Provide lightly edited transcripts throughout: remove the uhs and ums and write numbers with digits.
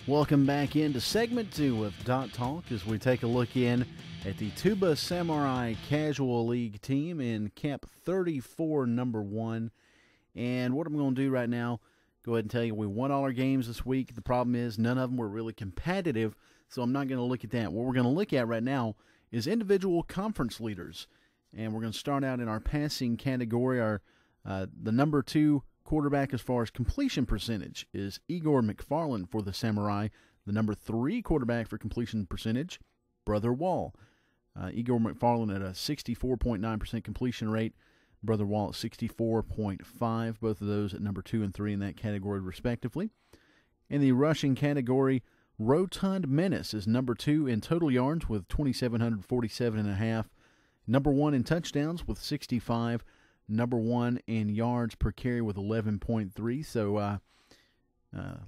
Welcome back into segment 2 of Dot Talk as we take a look in at the Tuba Samurai Casual League team in Camp 34, number 1. And what I'm going to do right now, go ahead and tell you we won all our games this week. The problem is none of them were really competitive, so I'm not going to look at that. What we're going to look at right now is individual conference leaders. And we're going to start out in our passing category. The number 2 quarterback as far as completion percentage is Igor McFarland for the Samurai. The number 3 quarterback for completion percentage, Brother Wall. Igor McFarland at a 64.9% completion rate. Brother Wall at 64.5%. Both of those at number 2 and 3 in that category respectively. In the rushing category, Rotund Menace is number 2 in total yards with 2,747.5. Number 1 in touchdowns with 65. Number 1 in yards per carry with 11.3. So,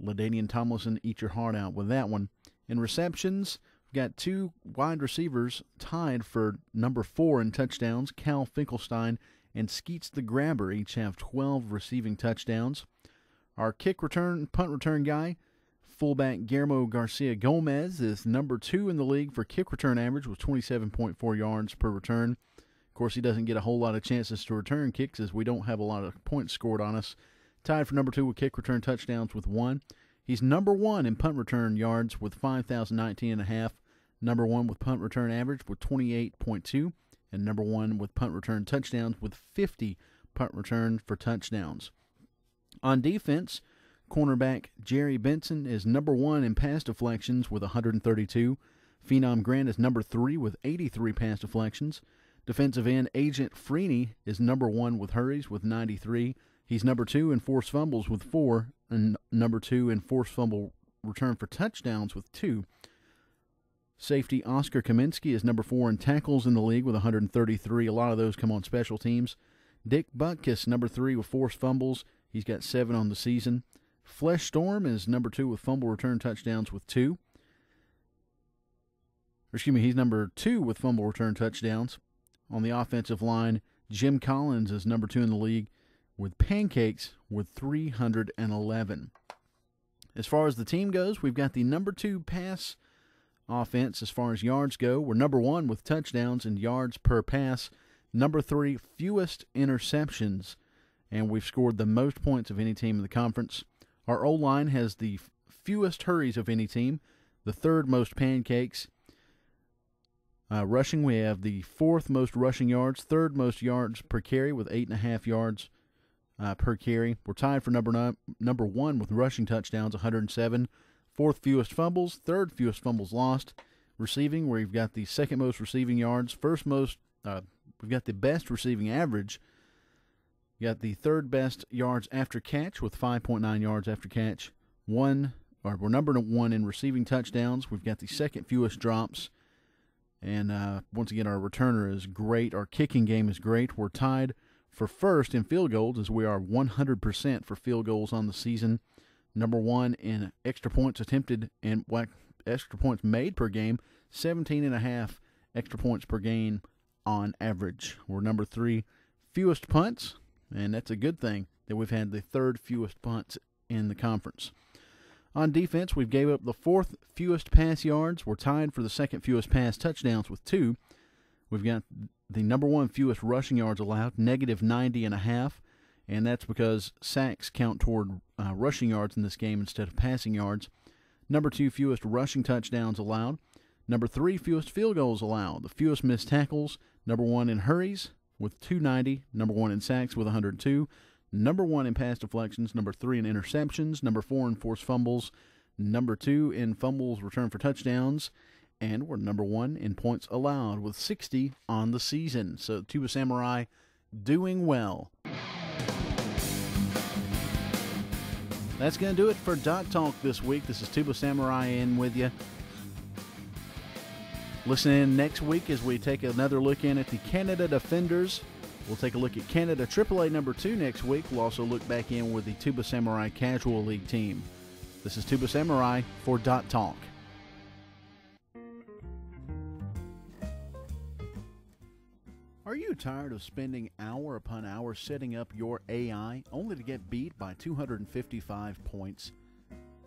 LaDainian Tomlinson, eat your heart out with that one. In receptions, we've got 2 wide receivers tied for number 4 in touchdowns. Cal Finkelstein and Skeets the Grabber each have 12 receiving touchdowns. Our punt return guy, fullback Guillermo Garcia Gomez, is number 2 in the league for kick return average with 27.4 yards per return. Of course, he doesn't get a whole lot of chances to return kicks as we don't have a lot of points scored on us. Tied for number 2 with kick return touchdowns with 1. He's number 1 in punt return yards with 5,019.5. Number 1 with punt return average with 28.2. And number 1 with punt return touchdowns with 50 punt return for touchdowns. On defense, cornerback Jerry Benson is number 1 in pass deflections with 132. Phenom Grant is number 3 with 83 pass deflections. Defensive end Agent Freeney is number 1 with hurries with 93. He's number 2 in forced fumbles with 4, and number 2 in forced fumble return for touchdowns with 2. Safety Oscar Kaminsky is number 4 in tackles in the league with 133. A lot of those come on special teams. Dick Butkus, number 3 with forced fumbles. He's got 7 on the season. Flesh Storm is number 2 with fumble return touchdowns with 2. He's number 2 with fumble return touchdowns. On the offensive line, Jim Collins is number 2 in the league with pancakes with 311. As far as the team goes, we've got the number 2 pass offense as far as yards go. We're number 1 with touchdowns and yards per pass. Number 3, fewest interceptions, and we've scored the most points of any team in the conference. Our O-line has the fewest hurries of any team, the 3rd most pancakes. Rushing, we have the 4th most rushing yards, 3rd most yards per carry with 8.5 yards per carry. We're tied for number 1 with rushing touchdowns, 107. 4th fewest fumbles, 3rd fewest fumbles lost. Receiving, where we've got the 2nd most receiving yards, we've got the best receiving average. We got the 3rd best yards after catch with 5.9 yards after catch. We're number 1 in receiving touchdowns. We've got the 2nd fewest drops. And once again, our returner is great. Our kicking game is great. We're tied for 1st in field goals as we are 100% for field goals on the season. Number 1 in extra points attempted and extra points made per game, 17.5 extra points per game on average. We're number 3 fewest punts, and that's a good thing that we've had the 3rd fewest punts in the conference. On defense, we've gave up the 4th fewest pass yards. We're tied for the 2nd fewest pass touchdowns with 2. We've got the number 1 fewest rushing yards allowed, negative 90.5, and that's because sacks count toward rushing yards in this game instead of passing yards. Number 2 fewest rushing touchdowns allowed. Number 3 fewest field goals allowed. The fewest missed tackles. Number 1 in hurries with 290. Number 1 in sacks with 102. Number 1 in pass deflections, number 3 in interceptions, number 4 in forced fumbles, number 2 in fumbles returned for touchdowns, and we're number 1 in points allowed with 60 on the season. So Tuba Samurai doing well. That's going to do it for Dot Talk this week. This is Tuba Samurai in with you. Listen in next week as we take another look in at the Canada Defenders. We'll take a look at Canada AAA number 2 next week. We'll also look back in with the Tuba Samurai Casual League team. This is Tuba Samurai for Dot Talk. Are you tired of spending hour upon hour setting up your AI only to get beat by 255 points?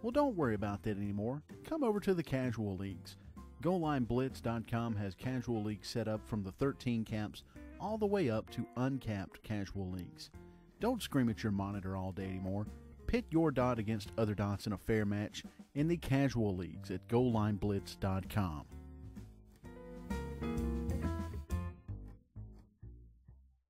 Well, don't worry about that anymore. Come over to the casual leagues. GoalLineBlitz.com has casual leagues set up from the 13 caps all the way up to uncapped casual leagues. Don't scream at your monitor all day anymore. Pit your dot against other dots in a fair match in the casual leagues at GoalLineBlitz.com.